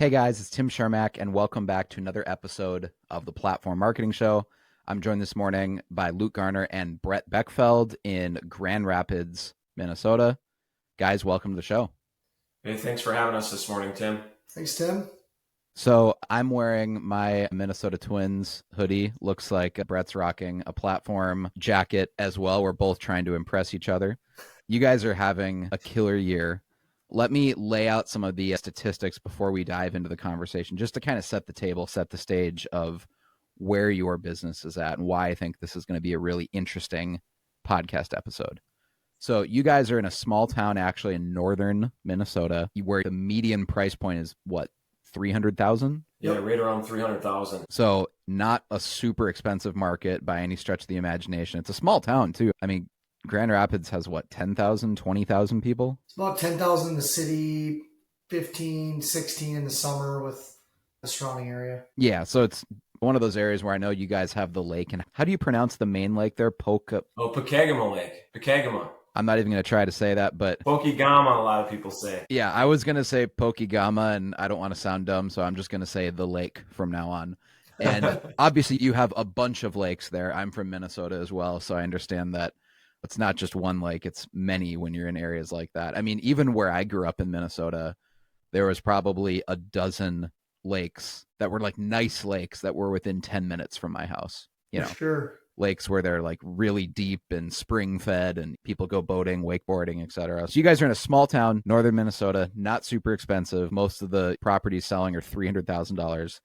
Hey guys, it's Tim Sharmack, and welcome back to another episode of the Platform Marketing Show. I'm joined this morning by Luke Garner and Brett Beckfeld in Grand Rapids, Minnesota. Guys, welcome to the show. Hey, thanks for having us this morning, Tim. Thanks, Tim. So I'm wearing my Minnesota Twins hoodie. Looks like Brett's rocking a platform jacket as well. We're both trying to impress each other. You guys are having a killer year. Let me lay out some of the statistics before we dive into the conversation, just to kind of set the table, set the stage of where your business is at and why I think this is going to be a really interesting podcast episode. So you guys are in a small town, actually in northern Minnesota, where the median price point is what, 300,000? Yeah, right around 300,000. So not a super expensive market by any stretch of the imagination. It's a small town too. I mean, Grand Rapids has what, 10,000, 20,000 people? It's about 10,000 in the city, 15, 16 in the summer with the surrounding area. Yeah, so it's one of those areas where I know you guys have the lake. And how do you pronounce the main lake there? Pokegama Lake. Pokegama. I'm not even going to try to say that, but Pokegama, a lot of people say. Yeah, I was going to say Pokegama, and I don't want to sound dumb, so I'm just going to say the lake from now on. And obviously you have a bunch of lakes there. I'm from Minnesota as well, so I understand that it's not just one lake, it's many when you're in areas like that. I mean, even where I grew up in Minnesota, there was probably a dozen lakes that were like nice lakes that were within 10 minutes from my house. You know, Sure. Lakes where they're like really deep and spring fed and people go boating, wakeboarding, etc. So you guys are in a small town, northern Minnesota, not super expensive. Most of the properties selling are $300,000.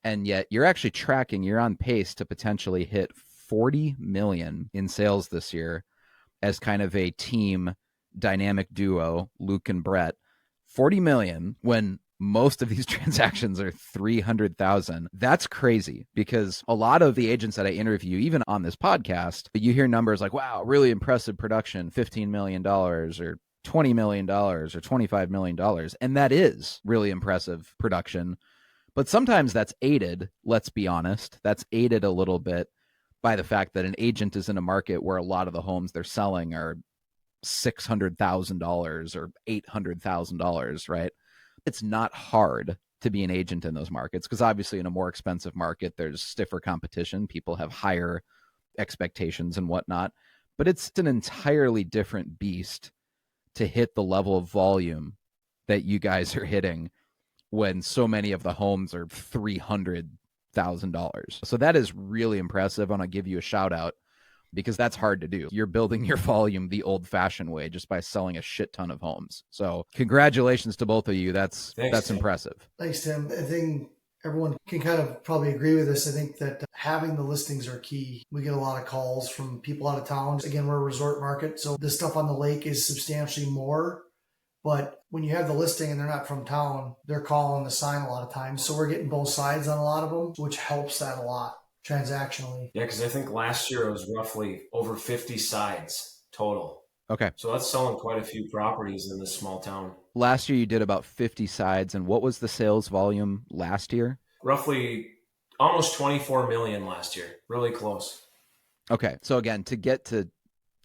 And yet you're actually tracking, you're on pace to potentially hit 40 million in sales this year as kind of a team dynamic duo, Luke and Brett. 40 million when most of these transactions are 300,000. That's crazy because a lot of the agents that I interview, even on this podcast, you hear numbers like, wow, really impressive production, $15 million or $20 million or $25 million. And that is really impressive production. But sometimes that's aided, let's be honest, that's aided a little bit by the fact that an agent is in a market where a lot of the homes they're selling are $600,000 or $800,000, right? It's not hard to be an agent in those markets because obviously in a more expensive market, there's stiffer competition. People have higher expectations and whatnot, but it's an entirely different beast to hit the level of volume that you guys are hitting when so many of the homes are $300,000. So that is really impressive. I want to give you a shout out because that's hard to do. You're building your volume the old-fashioned way just by selling a shit ton of homes. So congratulations to both of you. That's impressive. Thanks, Tim. I think everyone can kind of probably agree with this. I think that having the listings are key. We get a lot of calls from people out of town. Again, we're a resort market, so the stuff on the lake is substantially more. But when you have the listing and they're not from town, they're calling the sign a lot of times. So we're getting both sides on a lot of them, which helps that a lot transactionally. Yeah, because I think last year it was roughly over 50 sides total. Okay. So that's selling quite a few properties in this small town. Last year you did about 50 sides. And what was the sales volume last year? Roughly almost 24 million last year. Really close. Okay. So again, to get to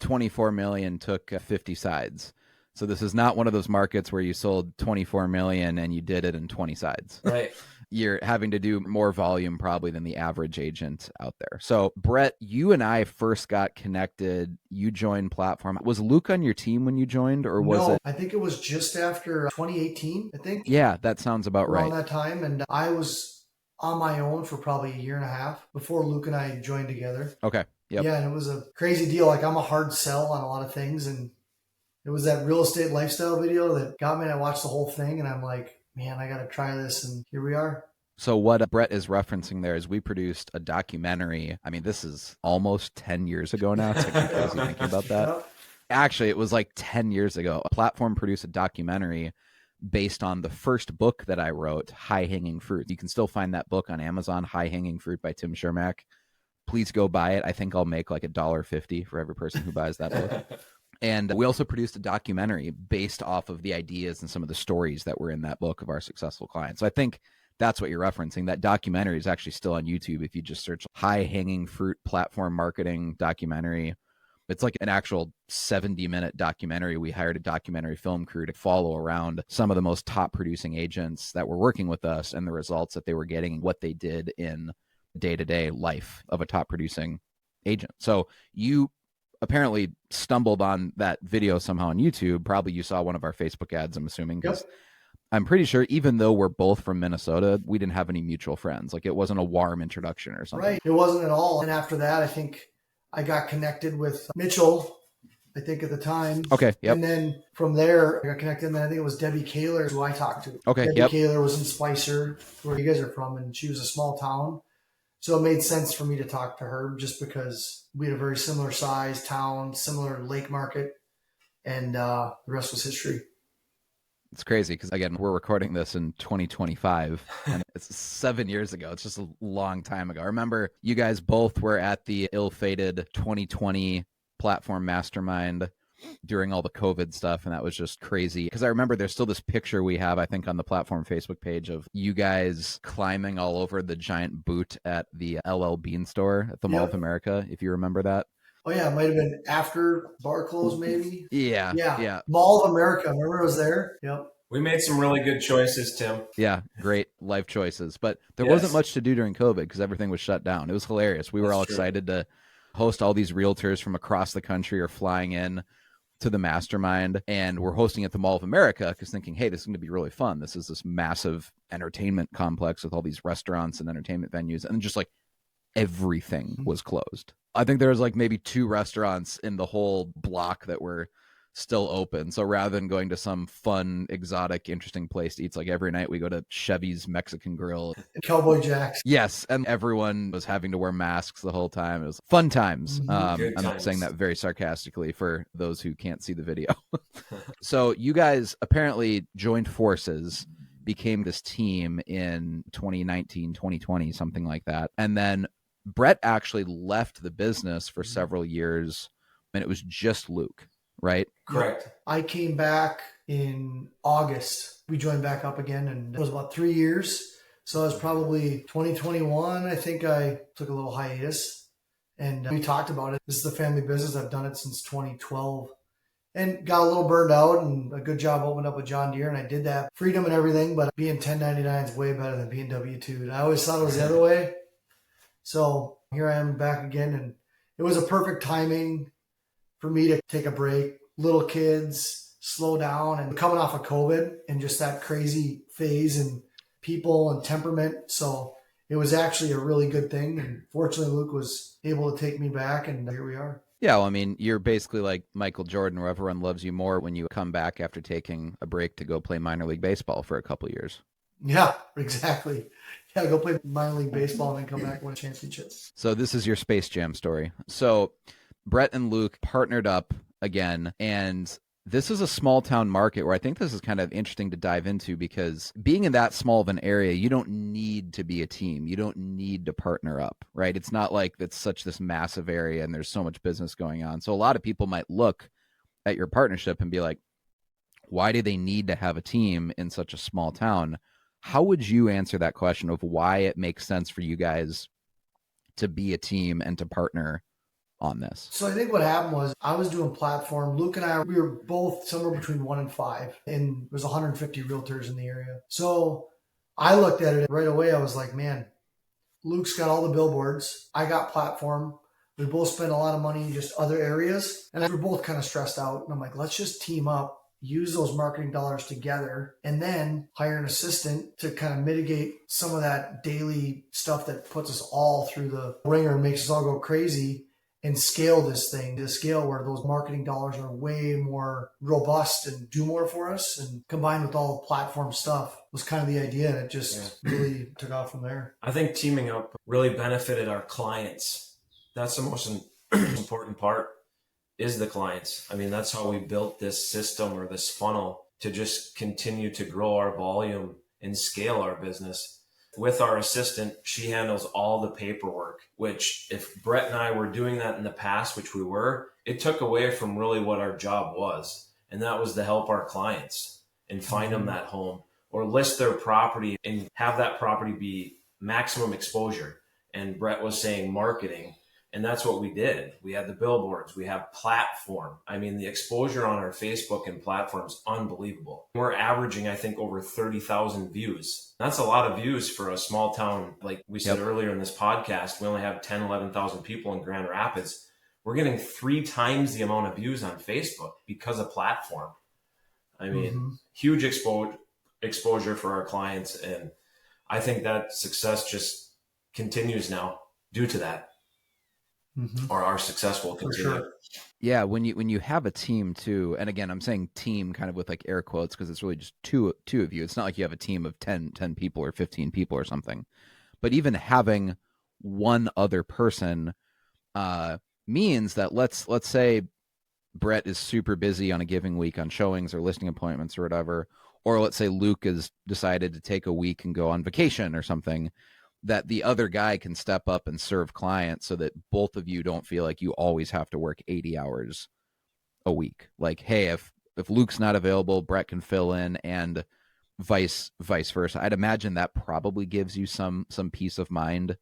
24 million took 50 sides. So this is not one of those markets where you sold 24 million and you did it in 20 sides. Right. You're having to do more volume probably than the average agent out there. So Brett, you and I first got connected. You joined Platform. Was Luke on your team when you joined or was it? I think it was just after 2018, I think. Yeah, that sounds about right. Around that time. And I was on my own for probably a year and a half before Luke and I joined together. Okay. Yep. Yeah, and it was a crazy deal. Like I'm a hard sell on a lot of things. And it was that real estate lifestyle video that got me. And I watched the whole thing and I'm like, man, I got to try this. And here we are. So what Brett is referencing there is we produced a documentary. I mean, this is almost 10 years ago now. It's like crazy thinking about that. Actually, it was like 10 years ago. A Platform produced a documentary based on the first book that I wrote, High Hanging Fruit. You can still find that book on Amazon, High Hanging Fruit by Tim Sharmack. Please go buy it. I think I'll make like $1.50 for every person who buys that book. And we also produced a documentary based off of the ideas and some of the stories that were in that book of our successful clients. So I think that's what you're referencing. That documentary is actually still on YouTube. If you just search High Hanging Fruit Platform Marketing Documentary, It's like an actual 70-minute documentary. We hired a documentary film crew to follow around some of the most top producing agents that were working with us and the results that they were getting and what they did in day-to-day life of a top producing agent. So you apparently stumbled on that video somehow on YouTube. Probably you saw one of our Facebook ads, I'm assuming, because I'm pretty sure even though we're both from Minnesota, we didn't have any mutual friends. Like it wasn't a warm introduction or something. Right. It wasn't at all. And after that, I think I got connected with Mitchell, I think at the time. Okay. Yep. And then from there, I got connected. And then I think it was Debbie Kaler who I talked to. Okay. Debbie Yep. Kaler was in Spicer, where you guys are from, and she was a small town. So it made sense for me to talk to her just because we had a very similar size town, similar lake market, and the rest was history. It's crazy because, again, we're recording this in 2025 and it's 7 years ago. It's just a long time ago. I remember you guys both were at the ill-fated 2020 platform mastermind during all the COVID stuff. And that was just crazy because I remember there's still this picture we have, I think, on the platform Facebook page of you guys climbing all over the giant boot at the LL Bean store at the Mall of America, if you remember that. Oh, yeah. It might have been after bar close, maybe. Yeah. Mall of America. Remember it was there? Yep. We made some really good choices, Tim. Yeah, great life choices. But there wasn't much to do during COVID because everything was shut down. It was hilarious. We were all excited to host all these realtors from across the country or flying in to the mastermind. And we're hosting at the Mall of America because thinking, hey, this is going to be really fun. This is this massive entertainment complex with all these restaurants and entertainment venues. And just like everything was closed. I think there was like maybe 2 restaurants in the whole block that were still open. So rather than going to some fun, exotic, interesting place to eat, like every night we go to Chevy's Mexican Grill. Cowboy Jacks. Yes. And everyone was having to wear masks the whole time. It was fun times. I'm saying that very sarcastically for those who can't see the video. So you guys apparently joined forces, became this team in 2019, 2020, something like that. And then Brett actually left the business for several years and it was just Luke, right? Correct. I came back in August. We joined back up again and it was about 3 years. So it was probably 2021. I think I took a little hiatus and we talked about it. This is the family business. I've done it since 2012 and got a little burned out and a good job opened up with John Deere. And I did that freedom and everything, but being 1099 is way better than being W-2. I always thought it was the other way. So here I am back again, and it was a perfect timing for me to take a break. Little kids, slow down, and coming off of COVID and just that crazy phase and people and temperament. So it was actually a really good thing. And fortunately, Luke was able to take me back, and here we are. Yeah, well, I mean, you're basically like Michael Jordan, where everyone loves you more when you come back after taking a break to go play minor league baseball for a couple of years. Yeah, exactly. Yeah, go play minor league baseball and then come back and win a championship. So this is your Space Jam story. So Brett and Luke partnered up again, and this is a small town market where I think this is kind of interesting to dive into because being in that small of an area, you don't need to be a team. You don't need to partner up, right? It's not like it's such this massive area and there's so much business going on. So a lot of people might look at your partnership and be like, why do they need to have a team in such a small town? How would you answer that question of why it makes sense for you guys to be a team and to partner on this? So I think what happened was I was doing platform. Luke and I, we were both somewhere between 1 and 5, and there's 150 realtors in the area. So I looked at it right away. I was like, man, Luke's got all the billboards. I got platform. We both spent a lot of money in just other areas. And we were both kind of stressed out. And I'm like, let's just team up, use those marketing dollars together, and then hire an assistant to kind of mitigate some of that daily stuff that puts us all through the ringer and makes us all go crazy, and scale this thing to a scale where those marketing dollars are way more robust and do more for us. And combined with all the platform stuff was kind of the idea. And it just really took off from there. I think teaming up really benefited our clients. That's the most important part, is the clients. I mean, that's how we built this system or this funnel to just continue to grow our volume and scale our business. With our assistant, she handles all the paperwork, which if Brett and I were doing that in the past, which we were, it took away from really what our job was. And that was to help our clients and find them that home or list their property and have that property be maximum exposure. And Brett was saying marketing. And that's what we did. We had the billboards, we have platform. I mean, the exposure on our Facebook and platform is unbelievable. We're averaging, I think, over 30,000 views. That's a lot of views for a small town. Like we said earlier in this podcast, we only have 10, 11,000 people in Grand Rapids. We're getting 3 times the amount of views on Facebook because of platform. I mean, huge exposure for our clients. And I think that success just continues now due to that. Or our success will continue. Sure. Yeah, when you have a team too, and again, I'm saying team kind of with like air quotes because it's really just two of you. It's not like you have a team of 10 people or 15 people or something. But even having one other person means that let's say Brett is super busy on a giving week on showings or listing appointments or whatever, or let's say Luke has decided to take a week and go on vacation or something, that the other guy can step up and serve clients so that both of you don't feel like you always have to work 80 hours a week. Like, hey, if Luke's not available, Brett can fill in, and vice versa. I'd imagine that probably gives you some peace of mind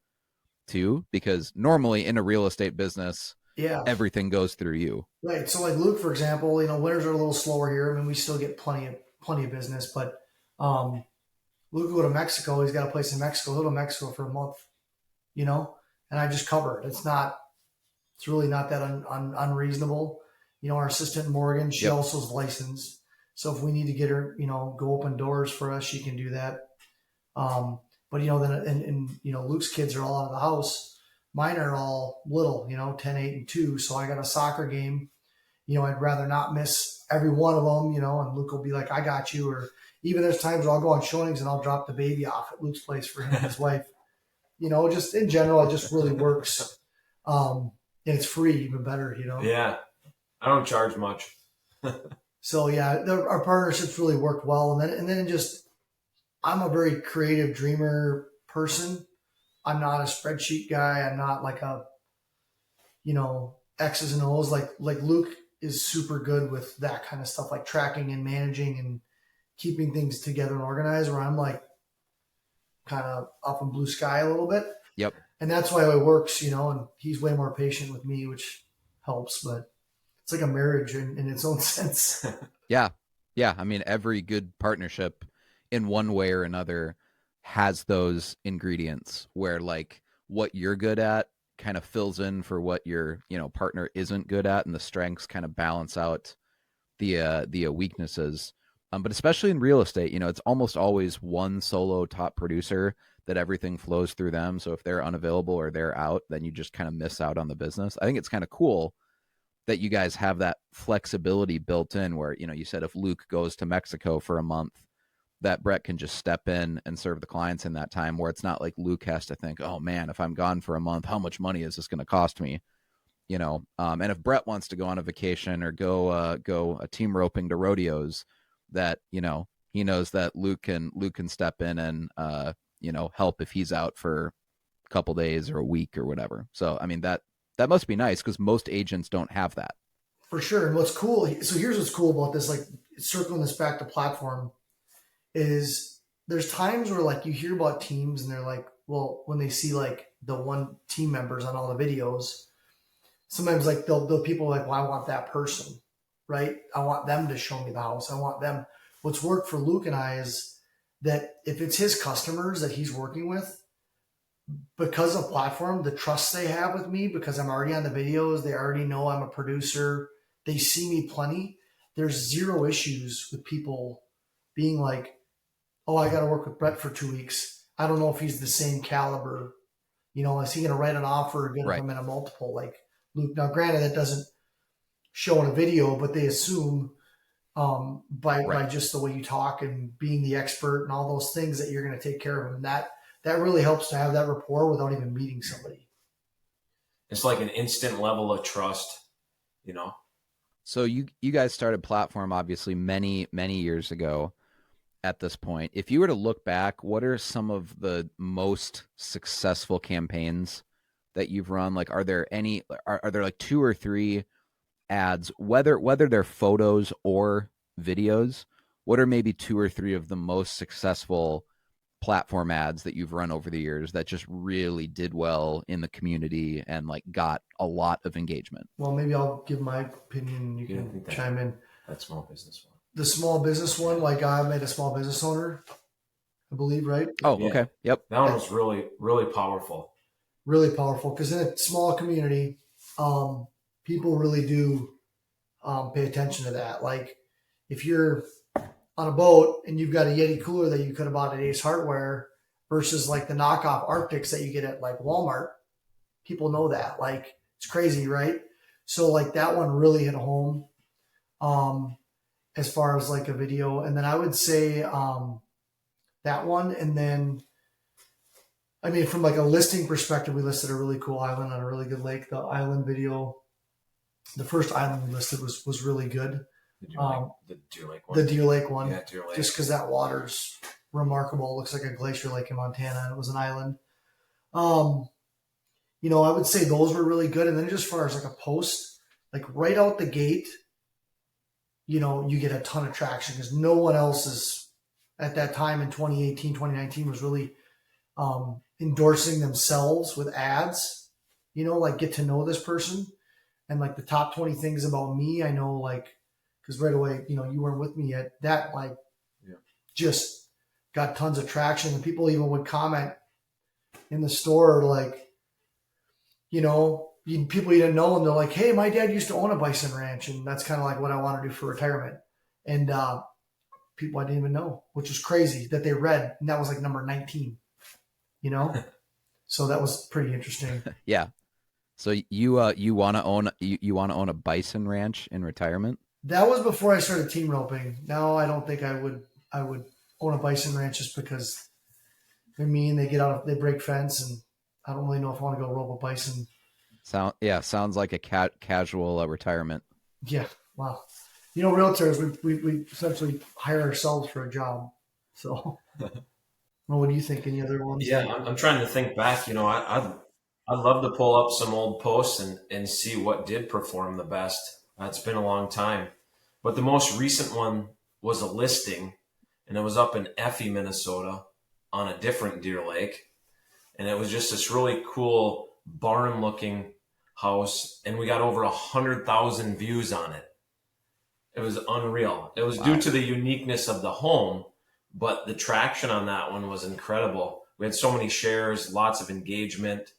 too, because normally in a real estate business, everything goes through you. Right. So like Luke, for example, winters are a little slower here. I mean, we still get plenty of business, but Luke will go to Mexico. He's got a place in Mexico. He'll go to Mexico for a month, and I just cover it. It's really not that unreasonable. Our assistant Morgan, she also is licensed. So if we need to get her, go open doors for us, she can do that. But then Luke's kids are all out of the house. Mine are all little, 10, 8, and 2. So I got a soccer game. I'd rather not miss every one of them, and Luke will be like, I got you. Or even there's times where I'll go on showings and I'll drop the baby off at Luke's place for him and his wife. Just in general, it just really works. And it's free, even better, Yeah. I don't charge much. So yeah, our partnerships really worked well. And then just, I'm a very creative dreamer person. I'm not a spreadsheet guy. I'm not like a, X's and O's. Like Luke is super good with that kind of stuff, like tracking and managing and keeping things together and organized, where I'm like kind of up in blue sky a little bit. Yep. And that's why it works, and he's way more patient with me, which helps, but it's like a marriage in its own sense. Yeah. Yeah. I mean, every good partnership in one way or another has those ingredients where like what you're good at kind of fills in for what your, partner isn't good at, and the strengths kind of balance out the weaknesses. But especially in real estate, it's almost always one solo top producer that everything flows through them. So if they're unavailable or they're out, then you just kind of miss out on the business. I think it's kind of cool that you guys have that flexibility built in where, you said if Luke goes to Mexico for a month, that Brett can just step in and serve the clients in that time, where it's not like Luke has to think, oh man, if I'm gone for a month, how much money is this going to cost me? And if Brett wants to go on a vacation or go a team roping to rodeos, that, he knows that Luke can step in and, help if he's out for a couple days or a week or whatever. So, I mean, that must be nice because most agents don't have that. For sure. And what's cool, so here's what's cool about this, like circling this back to platform, is there's times where like you hear about teams and they're like, well, when they see like the one team members on all the videos, sometimes like they'll people are like, well, I want that person, right? I want them to show me the house. I want them. What's worked for Luke and I is that if it's his customers that he's working with, because of platform, the trust they have with me, because I'm already on the videos, they already know I'm a producer, they see me plenty. There's zero issues with people being like, oh, I got to work with Brett for 2 weeks. I don't know if he's the same caliber. Is he going to write an offer or get him in a multiple like Luke? Now, granted, that doesn't show in a video, but they assume by just the way you talk and being the expert and all those things that you're going to take care of him. And that really helps to have that rapport without even meeting somebody. It's like an instant level of trust, So you guys started Platform obviously many, many years ago. At this point, if you were to look back, what are some of the most successful campaigns that you've run? Like, are there like 2 or 3 ads, whether they're photos or videos? What are maybe 2 or 3 of the most successful platform ads that you've run over the years that just really did well in the community and like got a lot of engagement? Well, maybe I'll give my opinion and you can chime in. That small business one. The small business one, like I made a small business owner, I believe, right? Oh, okay. Yep. That one was really, really powerful. Really powerful because in a small community, people really do pay attention to that. Like if you're on a boat and you've got a Yeti cooler that you could have bought at Ace Hardware versus like the knockoff Arctics that you get at like Walmart, people know that. Like it's crazy, right? So like that one really hit home as far as like a video. And then I would say that one. And then, I mean, from like a listing perspective, we listed a really cool island on a really good lake. The island video, the first island we listed was really good. The Deer Lake one. The Deer Lake one. Yeah, Deer Lake. Just because that water's remarkable. It looks like a glacier lake in Montana, and it was an island. You know, I would say those were really good. And then just as far as like a post, like right out the gate, you know, you get a ton of traction because no one else is at that time in 2018, 2019 was really endorsing themselves with ads, you know, like get to know this person. And like the top 20 things about me, I know like, because right away, you know, you weren't with me yet, that like just got tons of traction. And people even would comment in the store, like, you know, people you didn't know, and they're like, hey, my dad used to own a bison ranch, and that's kind of like what I want to do for retirement. And people I didn't even know, which was crazy that they read, and that was like number 19, you know? So that was pretty interesting. Yeah. So you want to own a bison ranch in retirement? That was before I started team roping. Now I don't think I would own a bison ranch just because they're mean. They they break fence, and I don't really know if I want to go rope a bison. Sounds like a casual retirement. Yeah, wow. You know, realtors, we essentially hire ourselves for a job. So, well, what do you think? Any other ones? Yeah, I'm trying to think back. You know, I'd love to pull up some old posts and see what did perform the best. It's been a long time. But the most recent one was a listing, and it was up in Effie, Minnesota on a different Deer Lake. And it was just this really cool barn-looking house, and we got over 100,000 views on it. It was unreal. It was due to the uniqueness of the home, but the traction on that one was incredible. We had so many shares, lots of engagement.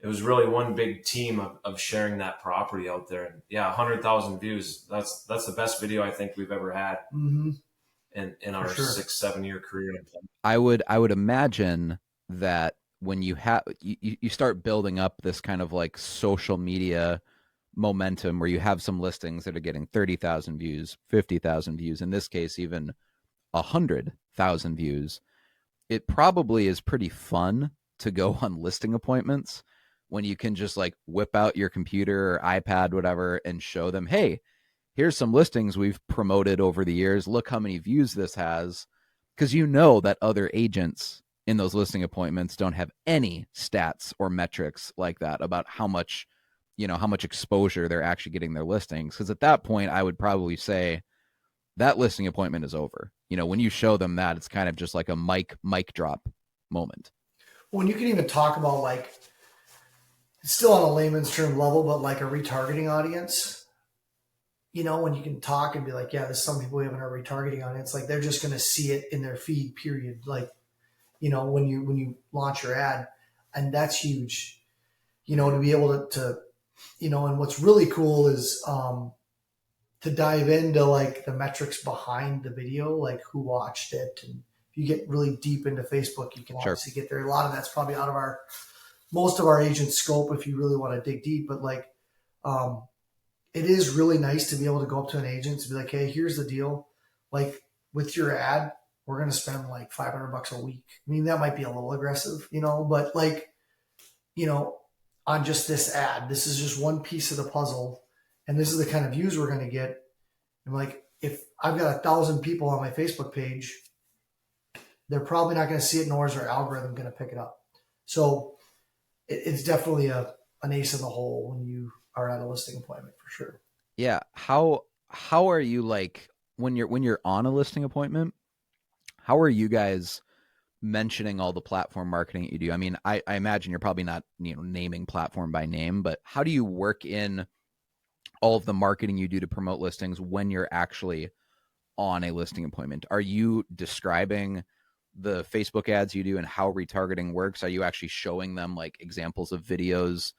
It was really one big team of sharing that property out there. And yeah, 100,000 views. That's the best video I think we've ever had in our 6-7 year career. I would imagine that when you start building up this kind of like social media momentum where you have some listings that are getting 30,000 views, 50,000 views, in this case, even 100,000 views, it probably is pretty fun to go on listing appointments when you can just like whip out your computer or iPad, whatever, and show them, hey, here's some listings we've promoted over the years. Look how many views this has. Because you know that other agents in those listing appointments don't have any stats or metrics like that about how much exposure they're actually getting their listings. Because at that point, I would probably say that listing appointment is over. You know, when you show them that, it's kind of just like a mic drop moment. Well, you can even talk about like, it's still on a layman's term level, but like a retargeting audience, you know, when you can talk and be like, yeah, there's some people we have in our retargeting audience, like they're just going to see it in their feed, period. Like, you know, when you launch your ad, and that's huge, you know, to be able to, you know, and what's really cool is to dive into like the metrics behind the video, like who watched it. And if you get really deep into Facebook, you can obviously get there. A lot of that's probably out of most of our agents' scope if you really want to dig deep, but like it is really nice to be able to go up to an agent and be like, hey, here's the deal. Like with your ad, we're going to spend like $500 a week. I mean, that might be a little aggressive, you know, but like, you know, on just this ad, this is just one piece of the puzzle. And this is the kind of views we're going to get. And like, if I've got 1,000 people on my Facebook page, they're probably not going to see it, nor is our algorithm going to pick it up. So it's definitely an ace in the hole when you are at a listing appointment for sure. Yeah. How are you like when you're on a listing appointment? How are you guys mentioning all the platform marketing that you do, I mean, I imagine you're probably not, naming platform by name, but how do you work in all of the marketing you do to promote listings when you're actually on a listing appointment? Are you describing the Facebook ads you do and how retargeting works? Are you actually showing them like examples of videos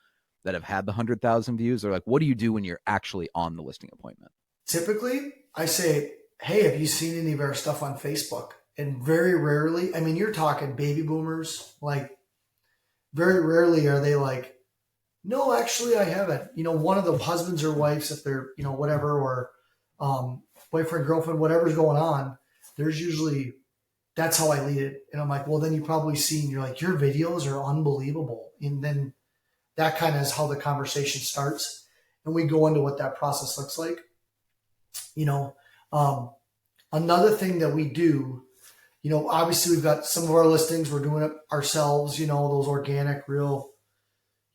that have had the 100,000 views? Or like, what do you do when you're actually on the listing appointment? Typically, I say, hey, have you seen any of our stuff on Facebook? And very rarely, I mean, you're talking baby boomers, like very rarely are they like, no, actually, I haven't. One of the husbands or wives, if they're, whatever, or boyfriend, girlfriend, whatever's going on, there's usually, that's how I lead it. And I'm like, well, then you probably seen, you're like, your videos are unbelievable. And then that kind of is how the conversation starts. And we go into what that process looks like. Another thing that we do, obviously we've got some of our listings, we're doing it ourselves, those organic, real,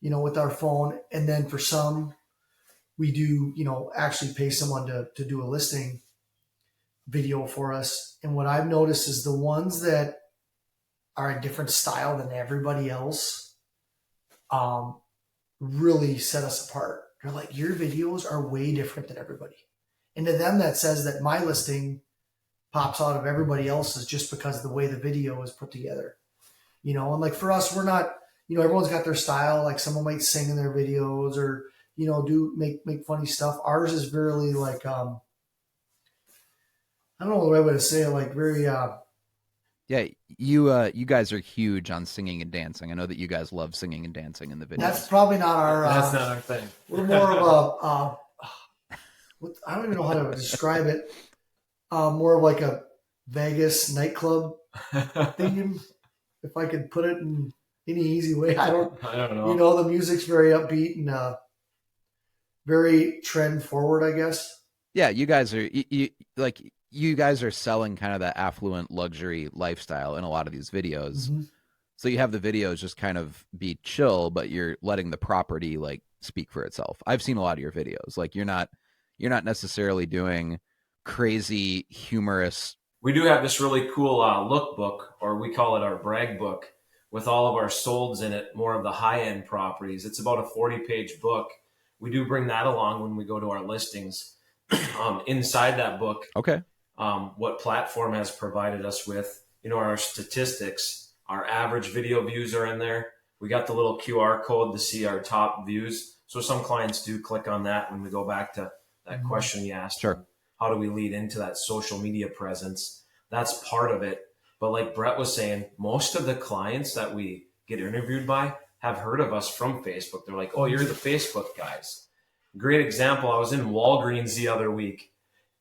with our phone. And then for some, we do, actually pay someone to do a listing video for us. And what I've noticed is the ones that are a different style than everybody else, really set us apart. They're like, your videos are way different than everybody. And to them, that says that my listing pops out of everybody else's just because of the way the video is put together. And like for us, we're not, everyone's got their style. Like someone might sing in their videos or, do make funny stuff. Ours is really like, I don't know the right way to say it, like very, Yeah, you guys are huge on singing and dancing. I know that you guys love singing and dancing in the videos. That's probably not our. That's not our thing. We're more of I don't even know how to describe it. More of like a Vegas nightclub theme, if I could put it in any easy way. I don't know. The music's very upbeat and very trend forward, I guess. Yeah, you guys are you guys are selling kind of that affluent luxury lifestyle in a lot of these videos. Mm-hmm. So you have the videos just kind of be chill, but you're letting the property like speak for itself. I've seen a lot of your videos. Like you're not necessarily doing crazy humorous. We do have this really cool lookbook, or we call it our brag book, with all of our solds in it, more of the high-end properties. It's about a 40-page book. We do bring that along when we go to our listings. Inside that book, okay, what platform has provided us with, our statistics, our average video views are in there. We got the little QR code to see our top views. So some clients do click on that when we go back to that question you asked. Sure. How do we lead into that social media presence? That's part of it. But like Brett was saying, most of the clients that we get interviewed by have heard of us from Facebook. They're like, oh, you're the Facebook guys. Great example. I was in Walgreens the other week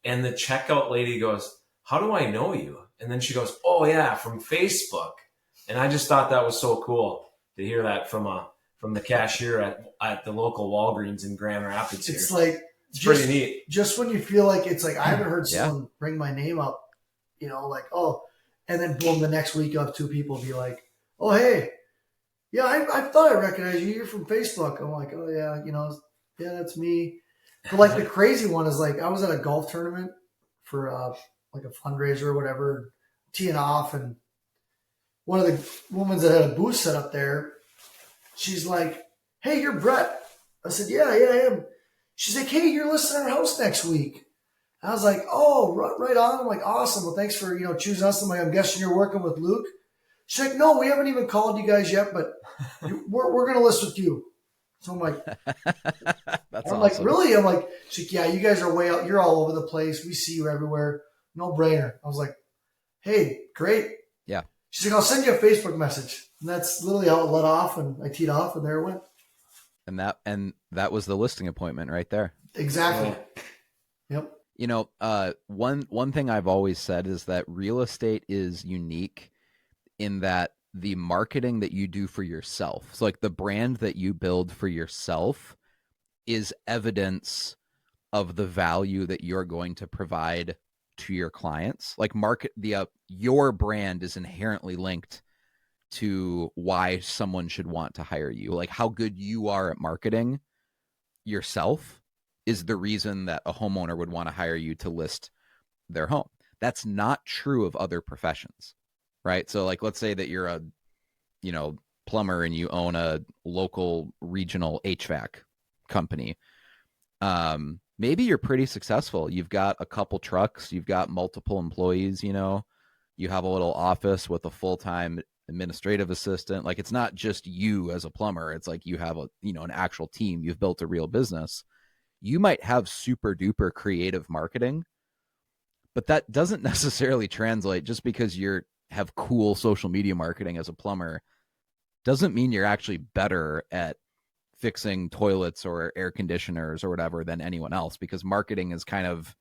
and the checkout lady goes, how do I know you? And then she goes, oh yeah, from Facebook. And I just thought that was so cool to hear that from the cashier at the local Walgreens in Grand Rapids here. It's like, it's pretty neat. Just when you feel like it's like, I haven't heard someone bring my name up, like, oh, and then boom, the next week you'll have two people be like, oh, hey, yeah, I thought I recognized you. You're from Facebook. I'm like, oh yeah, yeah, that's me. But like the crazy one is like, I was at a golf tournament for like a fundraiser or whatever, teeing off, and one of the women that had a booth set up there, she's like, hey, you're Brett. I said, yeah, I am. She's like, hey, you're listing our house next week. I was like, oh, right on. I'm like, awesome. Well, thanks for, choosing us. I'm like, I'm guessing you're working with Luke. She's like, no, we haven't even called you guys yet, but we're going to list with you. So I'm like, that's I'm awesome. like, really? I'm like, she's like, yeah, you guys are way out. You're all over the place. We see you everywhere. No brainer. I was like, hey, great. Yeah. She's like, I'll send you a Facebook message. And that's literally how it let off. And I teed off and there it went. And that was the listing appointment right there. Exactly. Yep. One thing I've always said is that real estate is unique in that the marketing that you do for yourself, so like the brand that you build for yourself, is evidence of the value that you're going to provide to your clients. Like your brand is inherently linked to why someone should want to hire you. Like how good you are at marketing yourself is the reason that a homeowner would want to hire you to list their home. That's not true of other professions. right? So like, let's say that you're a, you know, plumber and you own a local regional HVAC company. Maybe you're pretty successful. You've got a couple trucks, you've got multiple employees, you know, you have a little office with a full-time administrative assistant. Like it's not just you as a plumber. It's like you have a, you know, an actual team. You've built a real business. You might have super duper creative marketing, but that doesn't necessarily translate. Just because you're have cool social media marketing as a plumber doesn't mean you're actually better at fixing toilets or air conditioners or whatever than anyone else, because marketing is kind of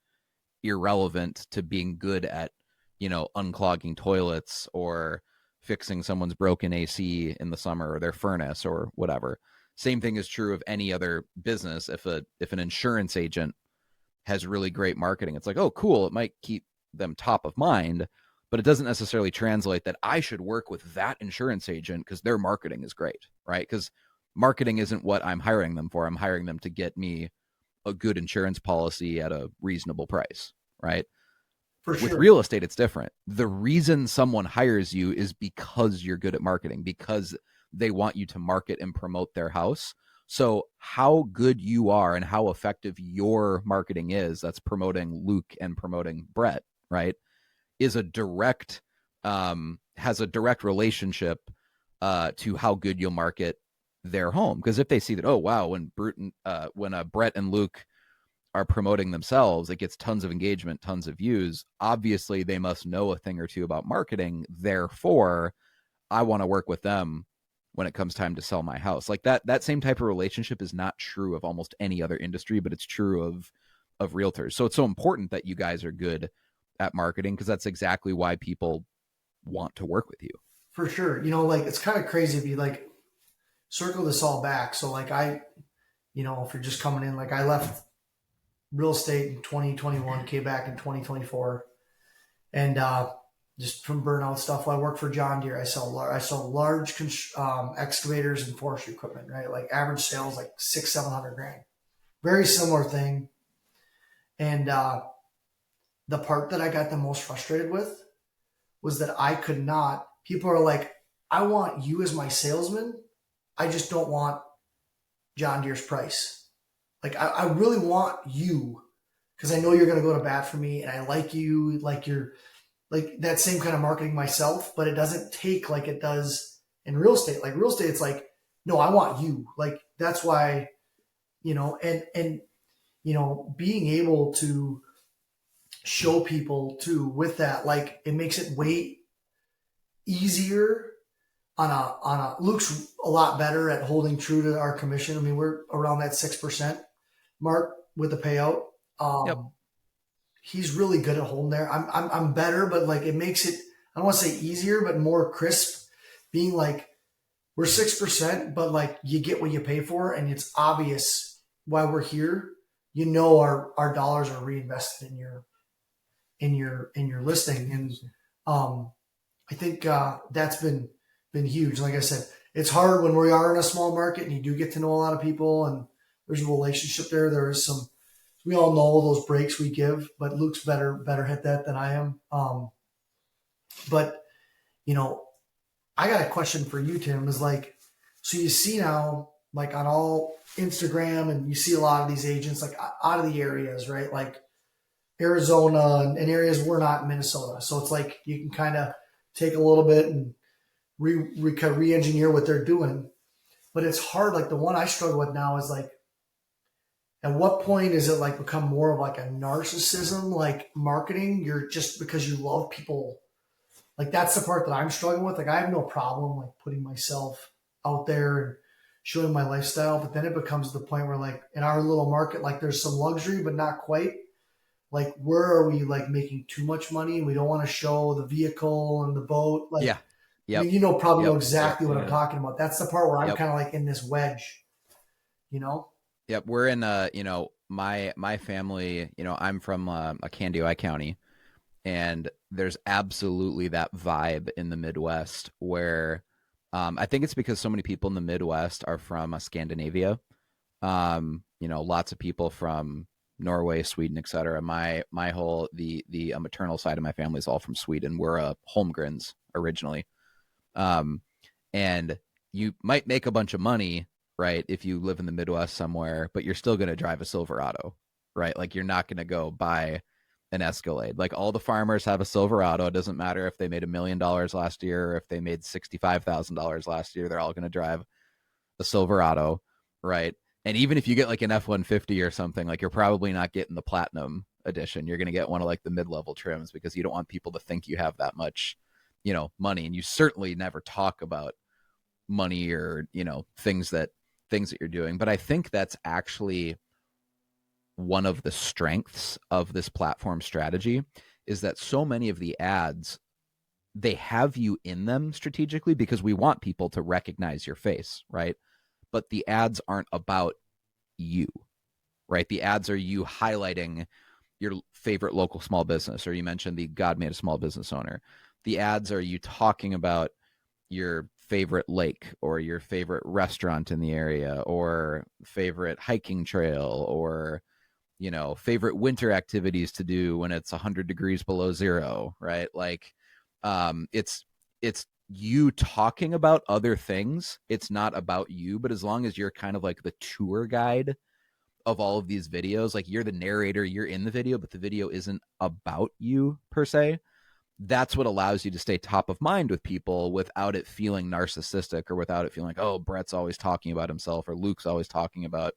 irrelevant to being good at, you know, unclogging toilets or fixing someone's broken AC in the summer or their furnace or whatever. Same thing is true of any other business. If an insurance agent has really great marketing, it's like, oh, cool, it might keep them top of mind, but it doesn't necessarily translate that I should work with that insurance agent because their marketing is great, right? Because marketing isn't what I'm hiring them for. I'm hiring them to get me a good insurance policy at a reasonable price, right? For With sure. real estate, it's different. The reason someone hires you is because you're good at marketing, because they want you to market and promote their house. So how good you are and how effective your marketing is, that's promoting Luke and promoting Brett, right, is a direct has a direct relationship to how good you'll market their home. Because if they see that, oh wow, when Brett and Luke are promoting themselves, it gets tons of engagement, tons of views. Obviously, they must know a thing or two about marketing. Therefore, I want to work with them when it comes time to sell my house. Like that same type of relationship is not true of almost any other industry, but it's true of realtors. So it's so important that you guys are good at marketing, because that's exactly why people want to work with you. For sure. You know, like it's kind of crazy if you like circle this all back. So like if you're just coming in, like I left real estate in 2021, came back in 2024, and just from burnout stuff. I work for John Deere. I sell large excavators and forestry equipment. Right, like average sales like 600-700 grand. Very similar thing. And the part that I got the most frustrated with was that I could not. People are like, I want you as my salesman. I just don't want John Deere's price. Like I really want you because I know you're going to go to bat for me, and I like you, like you're like that same kind of marketing myself. But it doesn't take like it does in real estate. Like real estate, it's like, no, I want you. Like that's why, and being able to show people too with that, like it makes it way easier on a Luke's a lot better at holding true to our commission. I mean, we're around that 6% mark with the payout. Yep. He's really good at holding there. I'm better, but like it makes it, I don't want to say easier, but more crisp, being like we're 6%, but like you get what you pay for, and it's obvious why we're here. Our dollars are reinvested in your listing. And I think that's been huge. Like I said, it's hard when we are in a small market and you do get to know a lot of people and there's a relationship there. There is some, we all know those breaks we give, but Luke's better at that than I am. But I got a question for you, Tim, is like, so you see now, like on all Instagram, and you see a lot of these agents like out of the areas, right? Like Arizona and areas we're not in Minnesota. So it's like you can kind of take a little bit and re-engineer what they're doing. But it's hard. Like the one I struggle with now is like, at what point is it like become more of like a narcissism, like marketing? You're just because you love people. Like that's the part that I'm struggling with. Like I have no problem like putting myself out there and showing my lifestyle, but then it becomes the point where like in our little market, like there's some luxury, but not quite. Like where are we like making too much money and we don't want to show the vehicle and the boat? Like, Yeah. I Yep. mean, probably know Yep. exactly what I'm Yeah. talking about. That's the part where I'm Yep. kind of like in this wedge, you know? Yep. We're in my family, I'm from Candioi County, and there's absolutely that vibe in the Midwest where I think it's because so many people in the Midwest are from Scandinavia. Lots of people from Norway, Sweden, etc. My whole the maternal side of my family is all from Sweden. We're Holmgrens originally, and you might make a bunch of money, right, if you live in the Midwest somewhere, but you're still going to drive a Silverado, right? Like you're not going to go buy an Escalade. Like all the farmers have a Silverado. It doesn't matter if they made $1 million last year or if they made $65,000 last year. They're all going to drive a Silverado, right? And even if you get like an F-150 or something, like you're probably not getting the platinum edition. You're going to get one of like the mid-level trims because you don't want people to think you have that much, money. And you certainly never talk about money or, things that you're doing. But I think that's actually one of the strengths of this platform strategy is that so many of the ads, they have you in them strategically because we want people to recognize your face, right? But the ads aren't about you, right? The ads are you highlighting your favorite local small business, or you mentioned the God made a small business owner. The ads are you talking about your favorite lake or your favorite restaurant in the area or favorite hiking trail or favorite winter activities to do when it's 100 degrees below zero, right? Like it's you talking about other things. It's not about you, but as long as you're kind of like the tour guide of all of these videos, like you're the narrator, you're in the video, but the video isn't about you per se. That's what allows you to stay top of mind with people without it feeling narcissistic or without it feeling like, oh, Brett's always talking about himself or Luke's always talking about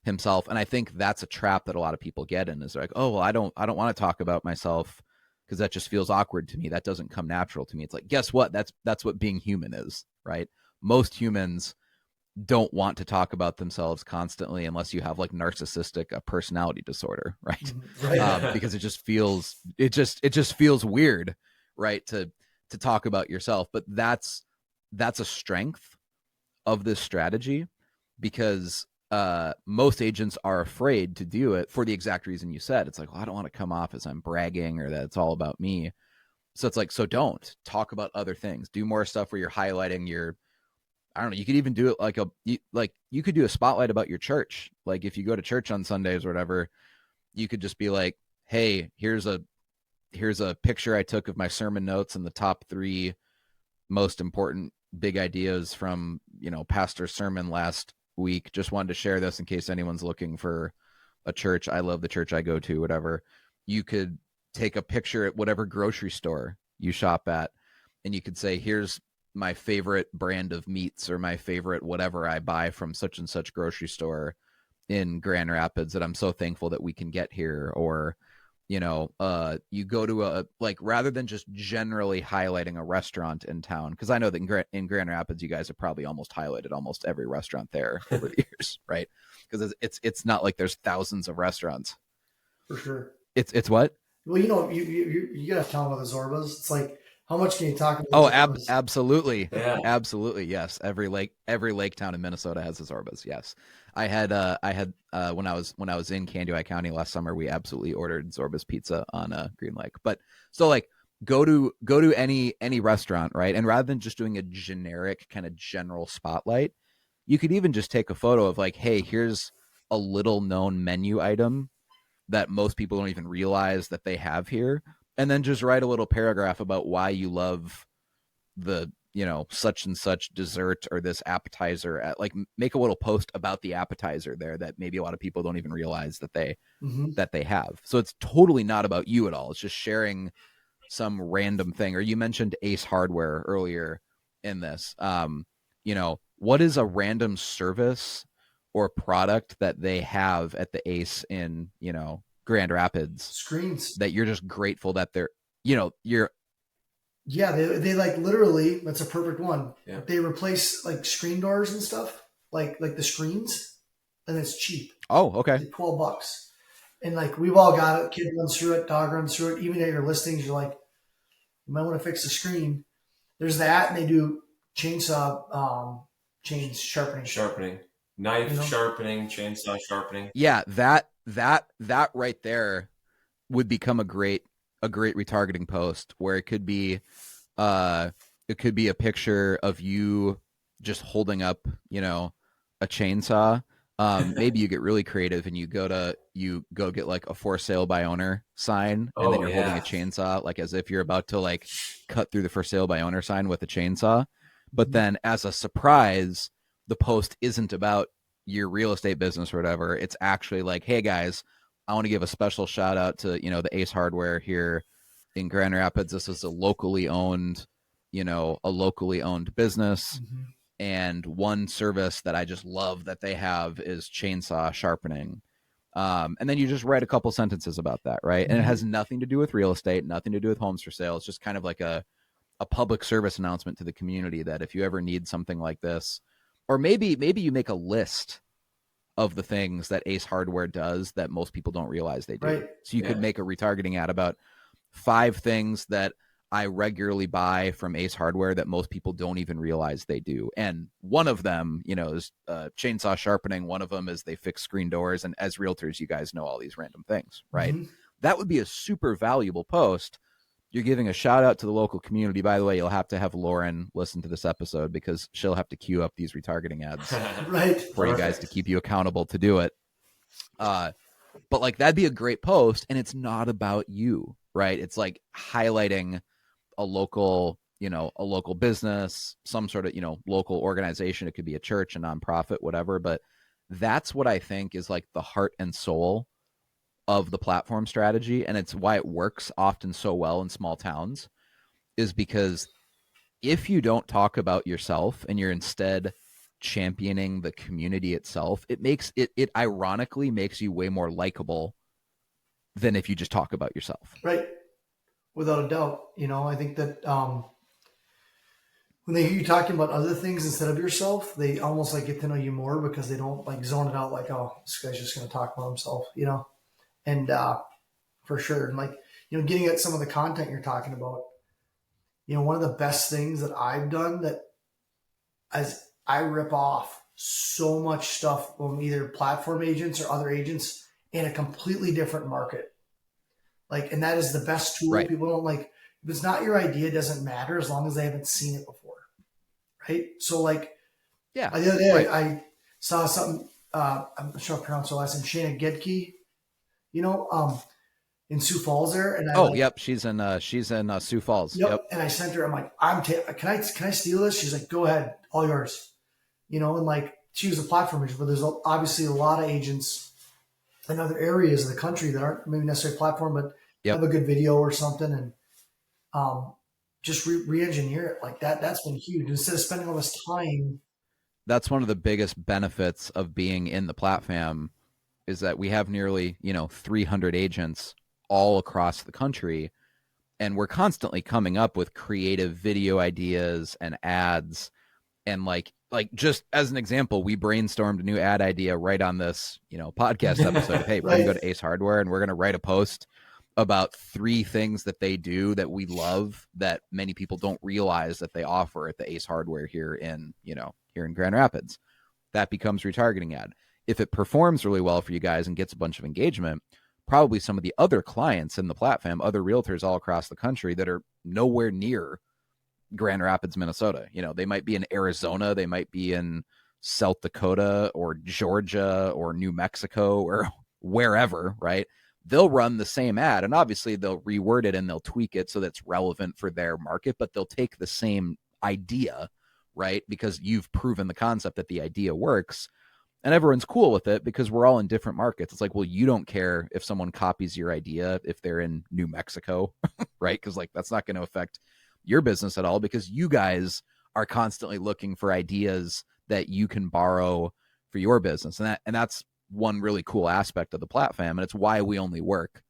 himself. And I think that's a trap that a lot of people get in is like, oh, well, I don't want to talk about myself because that just feels awkward to me. That doesn't come natural to me. It's like, guess what? That's what being human is, right? Most humans don't want to talk about themselves constantly unless you have like narcissistic personality disorder, right? Right. Because it just feels weird, right? To talk about yourself. But that's a strength of this strategy because most agents are afraid to do it for the exact reason you said. It's like, well, I don't want to come off as I'm bragging or that it's all about me. So it's like, so don't talk about other things. Do more stuff where you're highlighting your, I don't know. You could even do it like you could do a spotlight about your church. Like if you go to church on Sundays or whatever, you could just be like, hey, here's a picture I took of my sermon notes and the top 3 most important big ideas from, pastor's sermon last week. Just wanted to share this in case anyone's looking for a church. I love the church I go to, whatever. You could take a picture at whatever grocery store you shop at, and you could say, here's my favorite brand of meats or my favorite whatever I buy from such and such grocery store in Grand Rapids that I'm so thankful that we can get here. Or you go to rather than just generally highlighting a restaurant in town, because I know that in Grand Rapids you guys have probably almost highlighted almost every restaurant there over the years, right? Because it's not like there's thousands of restaurants. For sure. It's what? Well, you gotta tell them about the Zorbas. It's like, how much can you talk about Oh, Zorbas? absolutely, Yeah. absolutely, yes. Every lake town in Minnesota has a Zorbas. Yes, I had when I was in Candioi County last summer, we absolutely ordered Zorbas pizza on Green Lake. But so like go to any restaurant, right? And rather than just doing a generic kind of general spotlight, you could even just take a photo of like, hey, here's a little known menu item that most people don't even realize that they have here, and then just write a little paragraph about why you love the such and such dessert or this appetizer. At like make a little post about the appetizer there that maybe a lot of people don't even realize that they have. So it's totally not about you at all. It's just sharing some random thing. Or you mentioned Ace Hardware earlier in this. What is a random service or product that they have at the Ace in Grand Rapids Screens. that you're just grateful that you're Yeah, they like literally. That's a perfect one. Yeah. They replace like screen doors and stuff, like the screens, and it's cheap. Oh, okay. It's like $12. And like we've all got it. Kid runs through it, dog runs through it. Even at your listings, you're like, you might want to fix the screen. There's that, and they do chainsaw chains sharpening. Knife sharpening, chainsaw sharpening. Yeah, that right there would become a great retargeting post where it could be a picture of you just holding up, a chainsaw Maybe you get really creative and you go get like a for sale by owner sign, and then Oh you're holding a yeah. chainsaw, like as if you're about to like cut through the for sale by owner sign with a chainsaw. But Mhm. then as a surprise, the post isn't about your real estate business or whatever. It's actually like, hey guys, I want to give a special shout out to, the Ace Hardware here in Grand Rapids. This is a locally owned business, Mhm. and one service that I just love that they have is chainsaw sharpening. And then you just write a couple sentences about that, right? And it has Mhm. nothing to do with real estate, nothing to do with homes for sale. It's just kind of like a public service announcement to the community that if you ever need something like this, or maybe you make a list of the things that Ace Hardware does that most people don't realize they do. Right. So you could Yeah. make a retargeting ad about 5 things that I regularly buy from Ace Hardware that most people don't even realize they do. And one of them, is chainsaw sharpening. One of them is they fix screen doors. And as realtors, you guys know all these random things, right? Mhm. That would be a super valuable post. You're giving a shout out to the local community. By the way, you'll have to have Lauren listen to this episode because she'll have to queue up these retargeting ads Right. for you guys to Perfect. keep you accountable to do it. But like that'd be a great post, and it's not about you, right? It's like highlighting a local business, some sort of, local organization. It could be a church, a nonprofit, whatever. But that's what I think is like the heart and soul of the platform strategy. And it's why it works often so well in small towns, is because if you don't talk about yourself and you're instead championing the community itself, it ironically makes you way more likable than if you just talk about yourself. Right. Without a doubt. I think that when they hear you talking about other things instead of yourself, they almost like get to know you more because they don't like zone it out like, oh, this guy's just going to talk about himself. And for sure. And like, getting at some of the content you're talking about, one of the best things that I've done that as I rip off so much stuff from either platform agents or other agents in a completely different market. Like, and that is the best tool. Right. People don't like, if it's not your idea, it doesn't matter as long as they haven't seen it before. Right. So like Yeah. the other day Right. I saw something, I'm not sure how to pronounce her last name, Shayna Gedke, you know, um, in Sioux Falls there. And I Oh, like, yep. She's in Sioux Falls. yep. Yep. And I sent her, I'm like, can I steal this? She's like, go ahead, all yours. And like she was a platform agent, but there's obviously a lot of agents in other areas of the country that aren't maybe necessarily platform, but Yep. have a good video or something, and just re-engineer it like that. That's been huge. Instead of spending all this time. That's one of the biggest benefits of being in the platform, is that we have nearly, 300 agents all across the country, and we're constantly coming up with creative video ideas and ads. And like just as an example, we brainstormed a new ad idea right on this, podcast episode of, hey, we're going to Right. go to Ace Hardware and we're going to write a post about 3 things that they do that we love that many people don't realize that they offer at the Ace Hardware here in Grand Rapids. That becomes retargeting ad. If it performs really well for you guys and gets a bunch of engagement, probably some of the other clients in the platform, other realtors all across the country that are nowhere near Grand Rapids, Minnesota. They might be in Arizona, they might be in South Dakota or Georgia or New Mexico or wherever, right? They'll run the same ad, and obviously they'll reword it and they'll tweak it so that's relevant for their market, but they'll take the same idea, right? Because you've proven the concept that the idea works, and everyone's cool with it because we're all in different markets. It's like, well, you don't care if someone copies your idea if they're in New Mexico, right? Because like that's not going to affect your business at all because you guys are constantly looking for ideas that you can borrow for your business. And that's one really cool aspect of the platform. And it's why we only work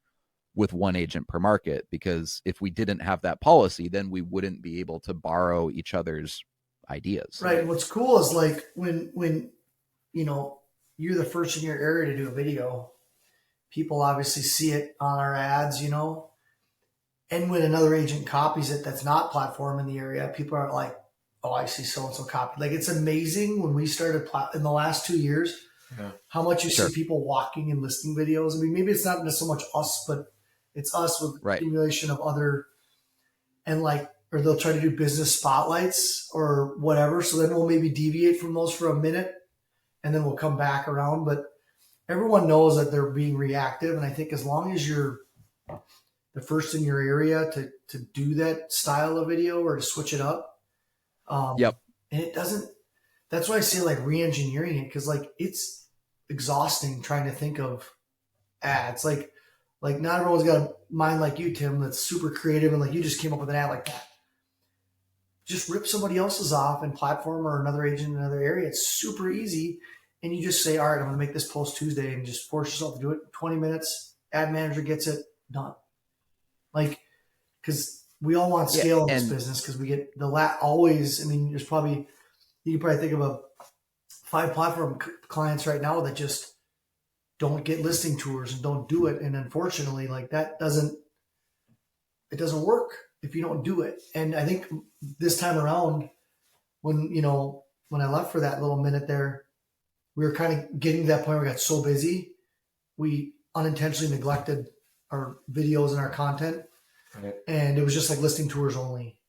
with one agent per market, because if we didn't have that policy, then we wouldn't be able to borrow each other's ideas. Right. And what's cool is like when you know you're the first in your area to do a video, people obviously see it on our ads. And when another agent copies it that's not platform in the area, people are like, oh, I see so and so copy. Like it's amazing when we started in the last 2 years, Yeah. how much you Sure. see people walking and listing videos. I mean, maybe it's not so much us, but it's us with Right. accumulation of other, and like, or they'll try to do business spotlights or whatever. So then we'll maybe deviate from those for a minute and then we'll come back around. But everyone knows that they're being reactive. And I think as long as you're the first in your area to do that style of video or to switch it up, Yep. and it doesn't, that's why I say like re-engineering it, because like it's exhausting trying to think of ads. Like not everyone's got a mind like you, Tim, that's super creative and like you just came up with an ad like that. Just rip somebody else's off in platform or another agent in another area. It's super easy. And you just say, all right, I'm going to make this post Tuesday, and just force yourself to do it. 20 minutes, ad manager gets it done. Like, because we all want scale in this business, because we get always, I mean, there's probably, you can probably think of 5 platform clients right now that just don't get listing tours and don't do it. And unfortunately, like it doesn't work if you don't do it. And I think this time around, when I left for that little minute there, we were kind of getting to that point where we got so busy, we unintentionally neglected our videos and our content. Right. And it was just like listing tours only.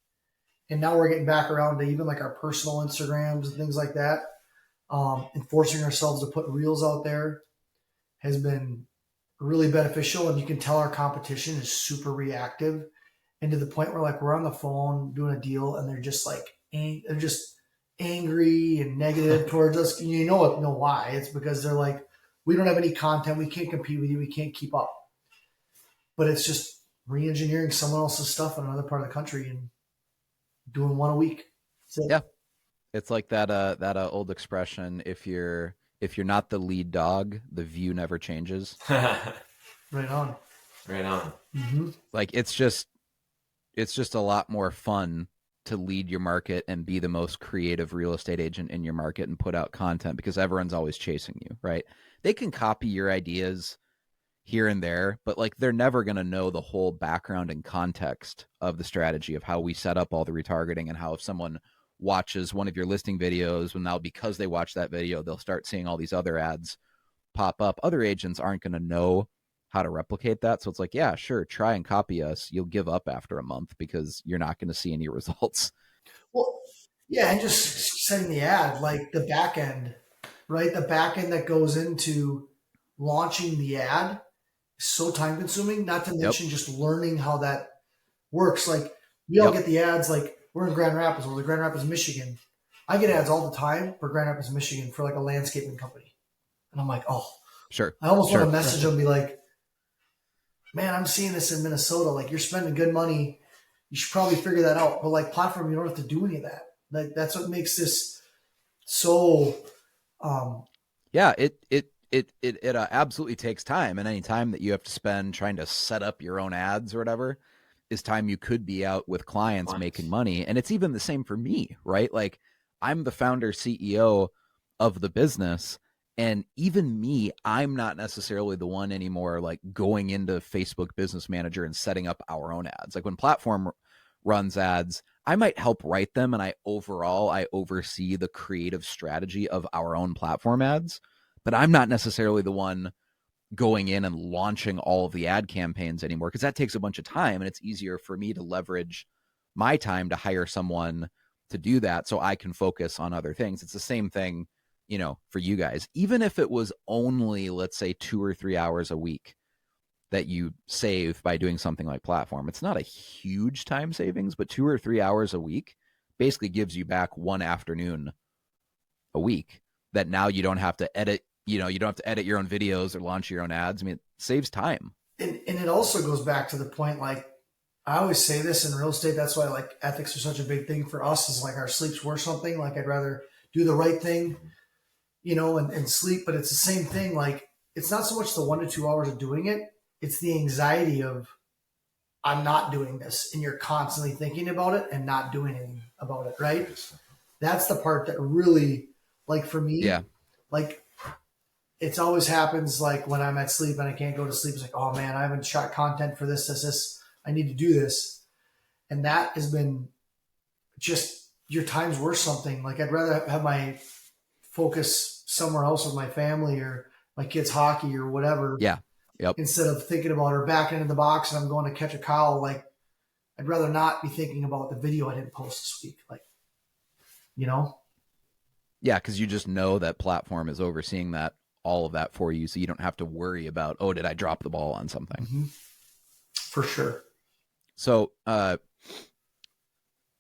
And now we're getting back around to even like our personal Instagrams and things like that. And forcing ourselves to put reels out there has been really beneficial. And you can tell our competition is super reactive, and to the point where like we're on the phone doing a deal and they're just like, they're just angry and negative towards us. You know why? It's because they're like, we don't have any content. We can't compete with you. We can't keep up. But it's just re-engineering someone else's stuff in another part of the country and doing one a week. Yeah. It's like that old expression, if you're not the lead dog, the view never changes. Right on. Mm-hmm. Like it's just a lot more fun to lead your market and be the most creative real estate agent in your market and put out content, because everyone's always chasing you, right? They can copy your ideas here and there, but like they're never going to know the whole background and context of the strategy of how we set up all the retargeting, and how if someone watches one of your listing videos, well, now because they watch that video, they'll start seeing all these other ads pop up. Other agents aren't going to know how to replicate that. So it's like, yeah, sure, try and copy us. You'll give up after a month because you're not going to see any results. Well, yeah, and just sending the ad, like the back end, right? The back end that goes into launching the ad is so time consuming, not to mention just learning how that works. Like we all get the ads, like we're in Grand Rapids, or the Grand Rapids, Michigan. I get ads all the time for Grand Rapids, Michigan for like a landscaping company. And I'm like, oh, sure. I almost want to message them and be like, man, I'm seeing this in Minnesota. Like you're spending good money. You should probably figure that out. But like platform, you don't have to do any of that. Like that's what makes this so. Yeah, it absolutely takes time, and any time that you have to spend trying to set up your own ads or whatever is time you could be out with clients making money. And it's even the same for me, right? Like I'm the founder CEO of the business. And even me, I'm not necessarily the one anymore, like going into Facebook Business Manager and setting up our own ads. Like when platform runs ads, I might help write them, and I oversee the creative strategy of our own platform ads, but I'm not necessarily the one going in and launching all of the ad campaigns anymore, because that takes a bunch of time, and it's easier for me to leverage my time to hire someone to do that so I can focus on other things. It's the same thing, for you guys. Even if it was only, let's say, 2 or 3 hours a week that you save by doing something like platform, it's not a huge time savings, but 2 or 3 hours a week basically gives you back one afternoon a week that now you don't have to edit. You don't have to edit your own videos or launch your own ads. I mean, it saves time. And it also goes back to the point, like I always say this in real estate, that's why like ethics are such a big thing for us, is like our sleep's worth something. Like I'd rather do the right thing, and sleep, but it's the same thing. Like it's not so much the 1 to 2 hours of doing it. It's the anxiety of I'm not doing this, and you're constantly thinking about it and not doing anything about it. Right. That's the part that really, like for me, like it's always happens like when I'm at sleep and I can't go to sleep. It's like, oh man, I haven't shot content for this. I need to do this. And that has been just your time's worth something. Like I'd rather have my focus somewhere else with my family or my kids' hockey or whatever. Yeah. Yep. Instead of thinking about her back into the box and I'm going to catch a cow. Like I'd rather not be thinking about the video I didn't post this week. Like, Yeah, because you just know that platform is overseeing that all of that for you, so you don't have to worry about, oh, did I drop the ball on something? Mm-hmm. For sure. So,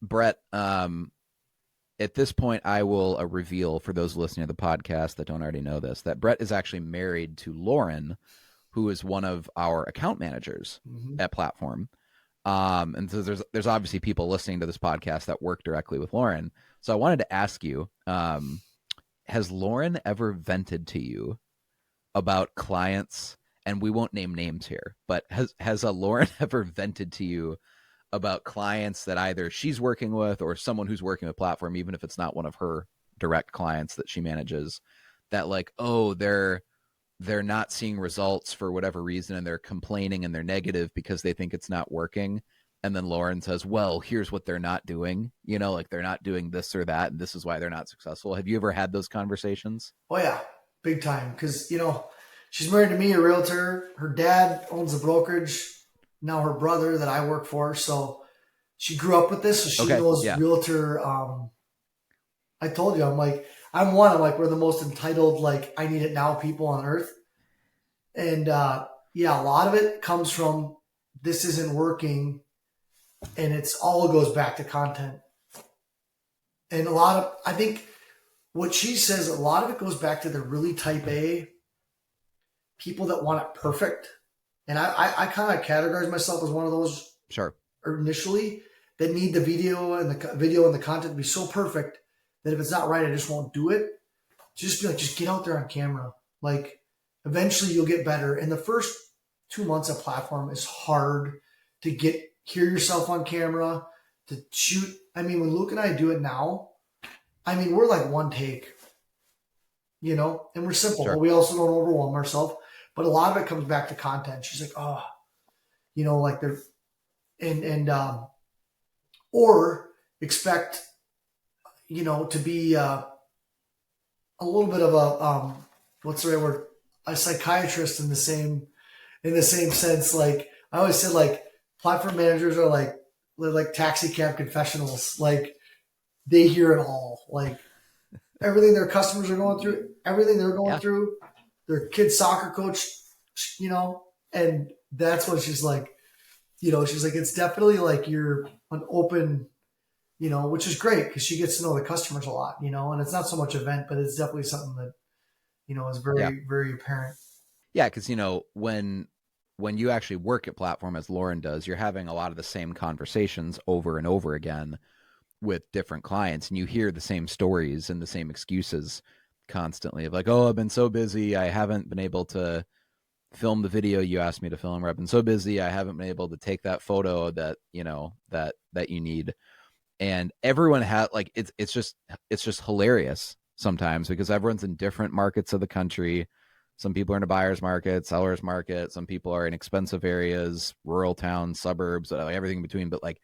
Brett, at this point, I will reveal for those listening to the podcast that don't already know this that Brett is actually married to Lauren, who is one of our account managers Mm-hmm. at Platform. And so there's obviously people listening to this podcast that work directly with Lauren. So I wanted to ask you, has Lauren ever vented to you about clients? And we won't name names here, but has a Lauren ever vented to you about clients that either she's working with or someone who's working with Platform, even if it's not one of her direct clients that she manages, that like, oh, they're not seeing results for whatever reason and they're complaining and they're negative because they think it's not working. And then Lauren says, well, here's what they're not doing, like they're not doing this or that, and this is why they're not successful. Have you ever had those conversations? Oh yeah, big time. Because she's married to me, a realtor. Her dad owns a brokerage. Now her brother that I work for. So she grew up with this, so she Okay. knows Yeah. realtor. I told you, I'm like, I'm like, we're the most entitled, like, I need it now people on earth. And yeah, a lot of it comes from this isn't working, and it's all goes back to content. And I think what she says, a lot of it goes back to the really type A people that want it perfect. And I kind of categorize myself as one of those Sure. initially that need the video and the content to be so perfect that if it's not right, I just won't do it. Just be like, just get out there on camera. Like, eventually you'll get better. And the first 2 months of Platform is hard to hear yourself on camera, to shoot. I mean, when Luke and I do it now, I mean, we're like one take, and we're simple, Sure. but we also don't overwhelm ourselves. But a lot of it comes back to content. She's like, oh, like they're, or expect, to be a little bit of a, what's the right word? A psychiatrist in the same sense. Like I always said, like platform managers are like taxi cab confessionals. Like they hear it all. Like everything their customers are going through, everything they're going Yeah. through, their kid's soccer coach, and that's what she's like, she's like, it's definitely like you're an open, which is great because she gets to know the customers a lot, and it's not so much event, but it's definitely something that, is Yeah. very, very apparent. Yeah. Because, when you actually work at Platform as Lauren does, you're having a lot of the same conversations over and over again with different clients, and you hear the same stories and the same excuses constantly of like, oh, I've been so busy, I haven't been able to film the video you asked me to film, or I've been so busy, I haven't been able to take that photo that that you need. And everyone had like it's just hilarious sometimes because everyone's in different markets of the country. Some people are in a buyer's market, seller's market, some people are in expensive areas, rural towns, suburbs, everything in between. But like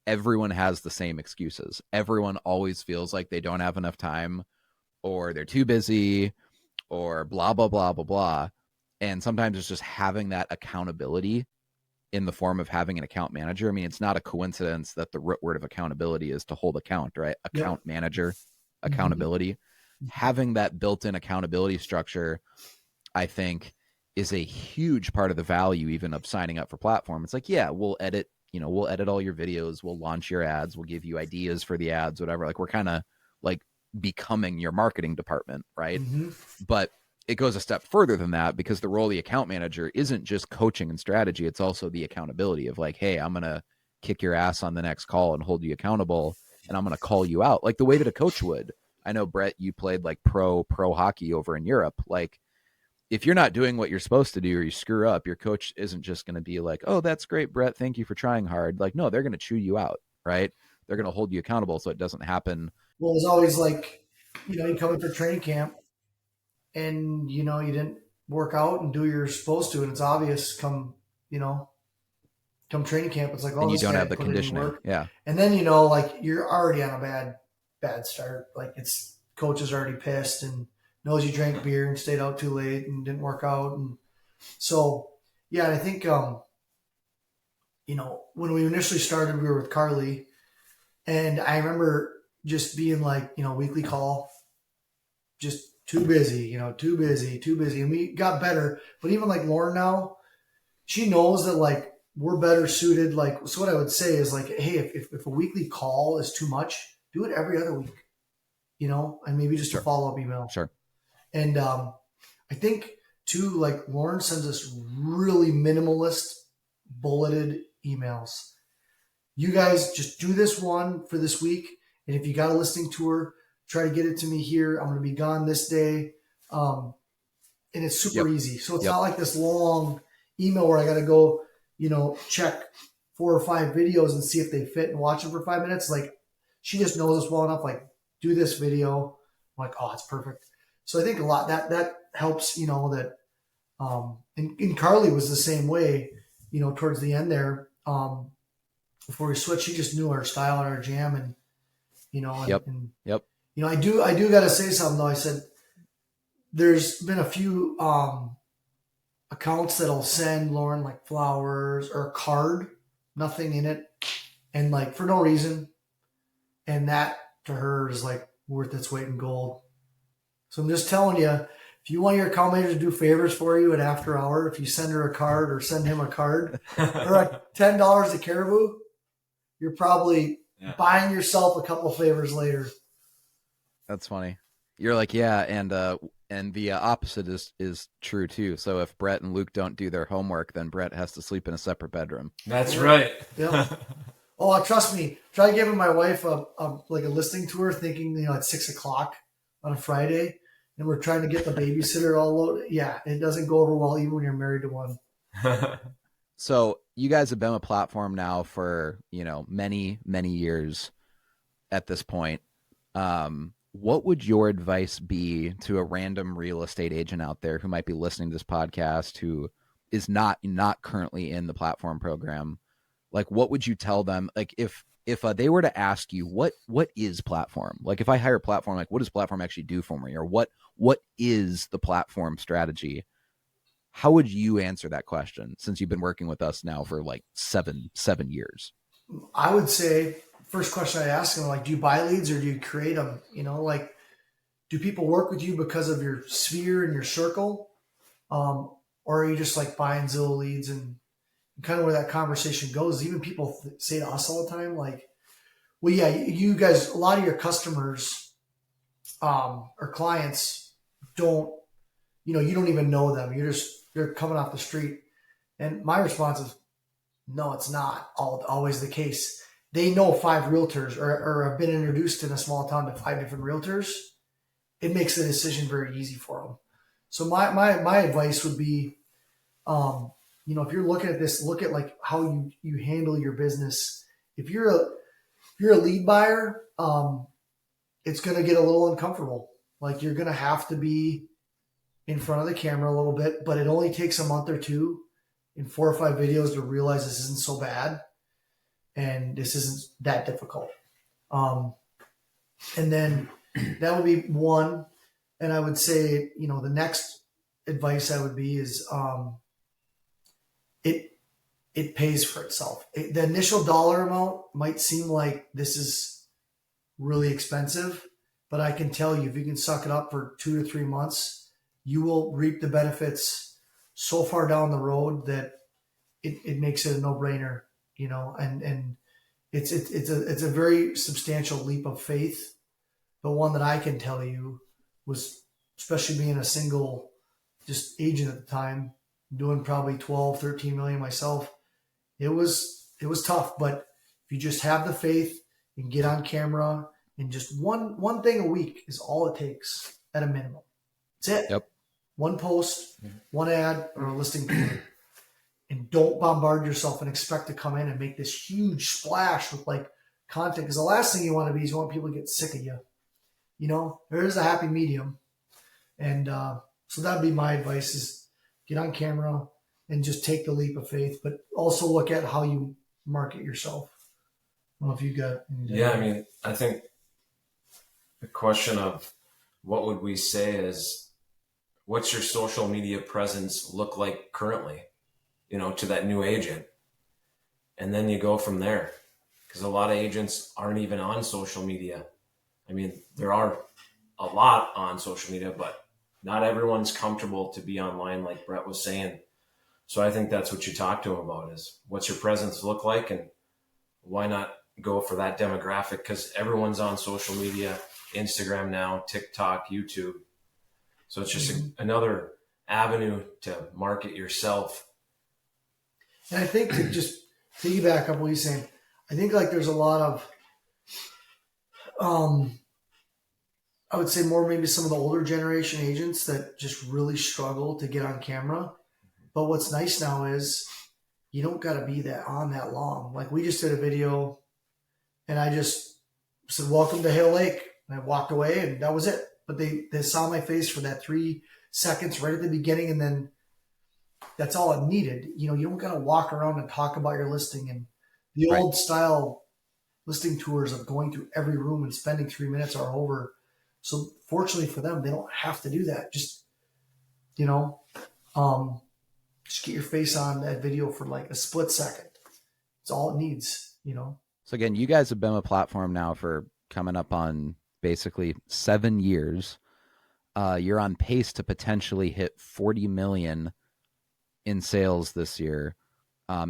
everyone has the same excuses. Everyone always feels like they don't have enough time or they're too busy or blah, blah, blah, blah, blah. And sometimes it's just having that accountability in the form of having an account manager. I mean, it's not a coincidence that the root word of accountability is to hold account, right? Account Yep. manager, Mm-hmm. accountability. Having that built-in accountability structure, I think, is a huge part of the value even of signing up for Platform. It's like, yeah, we'll edit all your videos, we'll launch your ads, we'll give you ideas for the ads, whatever. Like we're kind of like becoming your marketing department, right? Mm-hmm. But it goes a step further than that because the role of the account manager isn't just coaching and strategy. It's also the accountability of like, hey, I'm going to kick your ass on the next call and hold you accountable. And I'm going to call you out like the way that a coach would. I know, Brett, you played like pro hockey over in Europe. Like if you're not doing what you're supposed to do or you screw up, your coach isn't just going to be like, oh, that's great, Brett. Thank you for trying hard. Like, no, they're going to chew you out, right? They're going to hold you accountable so it doesn't happen. Well, it's always like, you come in for training camp and, you didn't work out and do what you're supposed to. And it's obvious come training camp, it's like, oh, And you this don't guy have the put in any conditioning. work. Yeah. And then, like you're already on a bad start. Like it's coach is already pissed and knows you drank beer and stayed out too late and didn't work out. And so, yeah, I think, when we initially started, we were with Carly, and I remember just being like, weekly call, just too busy, too busy, too busy. And we got better. But even like Lauren now, she knows that like we're better suited. Like, so what I would say is like, hey, if a weekly call is too much, do it every other week, and maybe just a follow-up email. Sure. And I think too, like Lauren sends us really minimalist bulleted emails. You guys just do this one for this week. And if you got a listing tour, try to get it to me here. I'm going to be gone this day. And it's super easy. So it's not like this long email where I got to go, check 4 or 5 videos and see if they fit and watch them for 5 minutes. Like, she just knows us well enough, like, do this video. I'm like, oh, it's perfect. So I think a lot that helps, that, and Carly was the same way, towards the end there, before we switched, she just knew our style and our jam, and, I do got to say something though. I said, there's been a few, accounts that'll send Lauren like flowers or a card, nothing in it, and like for no reason. And that to her is like worth its weight in gold. So I'm just telling you, if you want your account manager to do favors for you at after hour, if you send her a card or send him a card or $10 a Caribou, you're probably buying yourself a couple favors later. That's funny. You're like, yeah, and the opposite is true too. So if Brett and Luke don't do their homework, then Brett has to sleep in a separate bedroom. That's right. Yeah. Oh, trust me. Try giving my wife a listing tour, thinking at 6:00 on a Friday, and we're trying to get the babysitter all loaded. Yeah, it doesn't go over well even when you're married to one. So you guys have been a platform now for many years at this point. What would your advice be to a random real estate agent out there who might be listening to this podcast who is not currently in the platform program? Like, what would you tell them? Like, if they were to ask you, what is platform? Like, if I hire a platform, like, what does platform actually do for me? Or what is the platform strategy? How would you answer that question, since you've been working with us now for like seven years? I would say, first question I ask them, like, do you buy leads or do you create them? Like, do people work with you because of your sphere and your circle? Or are you just like buying Zillow leads? And kind of where that conversation goes, even people say to us all the time, like, well, yeah, you guys, a lot of your customers or clients don't, you don't even know them. They're coming off the street. And my response is, no, it's not always the case. They know 5 realtors or have been introduced in a small town to 5 different realtors. It makes the decision very easy for them. So my advice would be, if you're looking at this, look at like how you handle your business. If you're a lead buyer, it's going to get a little uncomfortable. Like, you're going to have to be in front of the camera a little bit, but it only takes a month or 2 in 4 or 5 videos to realize this isn't so bad and this isn't that difficult. And then that would be one. And I would say, the next advice I would be is, it pays for itself. The initial dollar amount might seem like this is really expensive, but I can tell you, if you can suck it up for 2 to 3 months, you will reap the benefits so far down the road that it makes it a no-brainer, and it's a very substantial leap of faith. But one that I can tell you was, especially being a single just agent at the time, doing probably 12, 13 million myself. It was tough, but if you just have the faith and get on camera, and just one thing a week is all it takes at a minimum. That's it. Yep. One post, one ad, or a listing tour. And don't bombard yourself and expect to come in and make this huge splash with like content. Because the last thing you want to be is you want people to get sick of you. There is a happy medium. And so that'd be my advice, is get on camera and just take the leap of faith, but also look at how you market yourself. I don't know if you got anything. Yeah, I mean, I think the question of what would we say is, what's your social media presence look like currently, to that new agent? And then you go from there, because a lot of agents aren't even on social media. I mean, there are a lot on social media, but not everyone's comfortable to be online, like Brett was saying. So I think that's what you talk to them about is what's your presence look like, and why not go for that demographic? Because everyone's on social media, Instagram now, TikTok, YouTube. So it's just another avenue to market yourself. And I think to just piggyback up what he's saying, I think like there's a lot of, I would say more maybe some of the older generation agents that just really struggle to get on camera. But what's nice now is you don't got to be that long. Like we just did a video and I just said, welcome to Hale Lake. And I walked away and that was it. But they saw my face for that 3 seconds right at the beginning. And then that's all it needed. You know, you don't got to walk around and talk about your listing and the old style listing tours of going through every room and spending 3 minutes are over. So fortunately for them, they don't have to do that. Just, you know, just get your face on that video for like a split second. It's all it needs, you know? So again, you guys have been a platform now for coming up on basically 7 years. You're on pace to potentially hit 40 million in sales this year,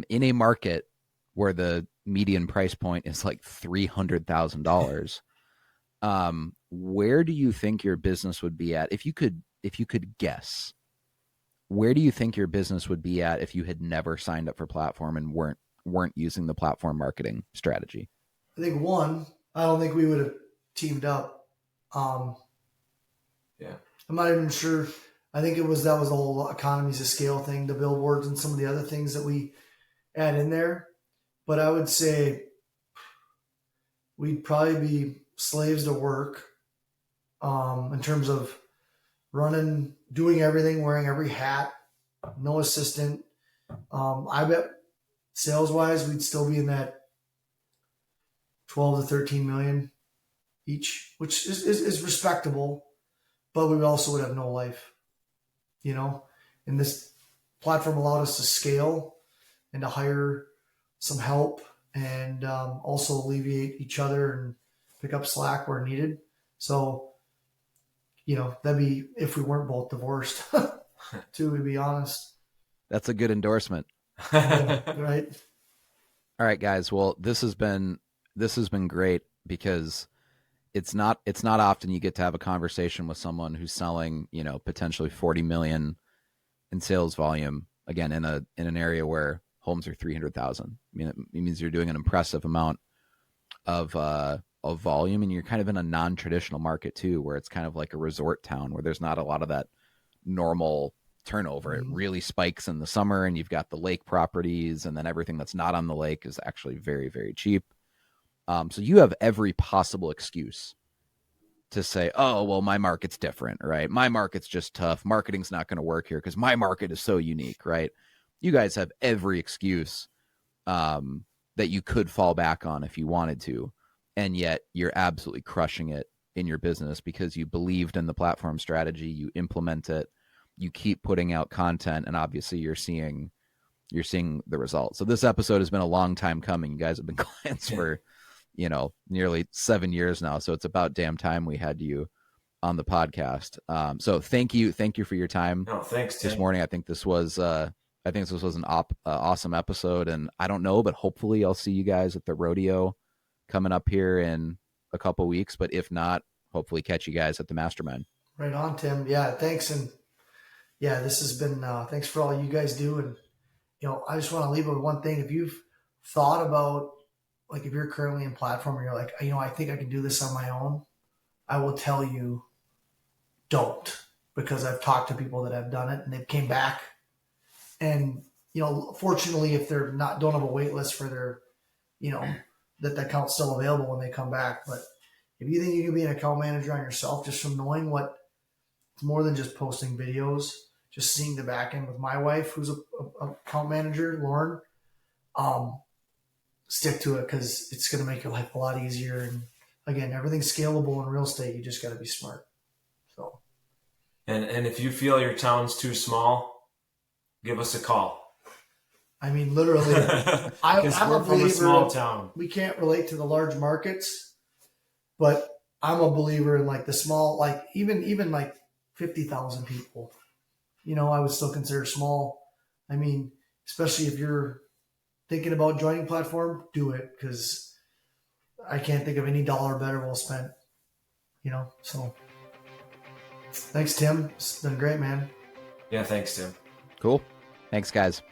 in a market where the median price point is like $300,000. Where do you think your business would be at if you could guess? Where do you think your business would be at if you had never signed up for platform and weren't using the platform marketing strategy? I think one, I don't think we would have teamed up. Yeah. I'm not even sure. I think that was the whole economies of scale thing, the billboards and some of the other things that we add in there. But I would say we'd probably be slaves to work, in terms of running, doing everything, wearing every hat, no assistant. I bet sales wise, we'd still be in that 12 to 13 million each, which is respectable, but we also would have no life, you know, and this platform allowed us to scale and to hire some help and also alleviate each other and pick up slack where needed. So, you know, that'd be if we weren't both divorced, to be honest. That's a good endorsement. Yeah, right. All right, guys. Well, this has been great because it's not often you get to have a conversation with someone who's selling, you know, potentially 40 million in sales volume, again, in an area where homes are 300,000. I mean, it means you're doing an impressive amount of volume, and you're kind of in a non-traditional market too, where it's kind of like a resort town where there's not a lot of that normal turnover. It really spikes in the summer, and you've got the lake properties, and then everything that's not on the lake is actually very, very cheap. So you have every possible excuse to say, oh, well, my market's different, right? My market's just tough. Marketing's not going to work here because my market is so unique, right? You guys have every excuse that you could fall back on if you wanted to. And yet you're absolutely crushing it in your business because you believed in the platform strategy, you implement it, you keep putting out content, and obviously you're seeing the results. So this episode has been a long time coming. You guys have been clients for, you know, nearly 7 years now. So it's about damn time we had you on the podcast. So thank you for your time. No, thanks, Tim. This morning. I think this was an awesome episode, and I don't know, but hopefully I'll see you guys at the rodeo coming up here in a couple weeks. But if not, hopefully catch you guys at the mastermind. Right on, Tim. Yeah, thanks. And yeah, this has been, thanks for all you guys do. And, you know, I just want to leave with one thing. If you've thought about, like, if you're currently in platform and you're like, you know, I think I can do this on my own, I will tell you, don't, because I've talked to people that have done it and they've came back. And, you know, fortunately, if they're don't have a wait list for their, you know, that account's still available when they come back. But if you think you can be an account manager on yourself, just from knowing what, it's more than just posting videos, just seeing the back end with my wife, who's a account manager, Lauren, stick to it because it's going to make your life a lot easier. And again, everything's scalable in real estate. You just got to be smart. So, and if you feel your town's too small, give us a call. I mean, literally, I'm we're a from a believer small town. We can't relate to the large markets, but I'm a believer in like the small, like even like 50,000 people, I would still consider small. I mean, especially if you're thinking about joining platform, do it, because I can't think of any dollar better well spent, so thanks, Tim. It's been great, man. Yeah, thanks, Tim. Cool. Thanks, guys.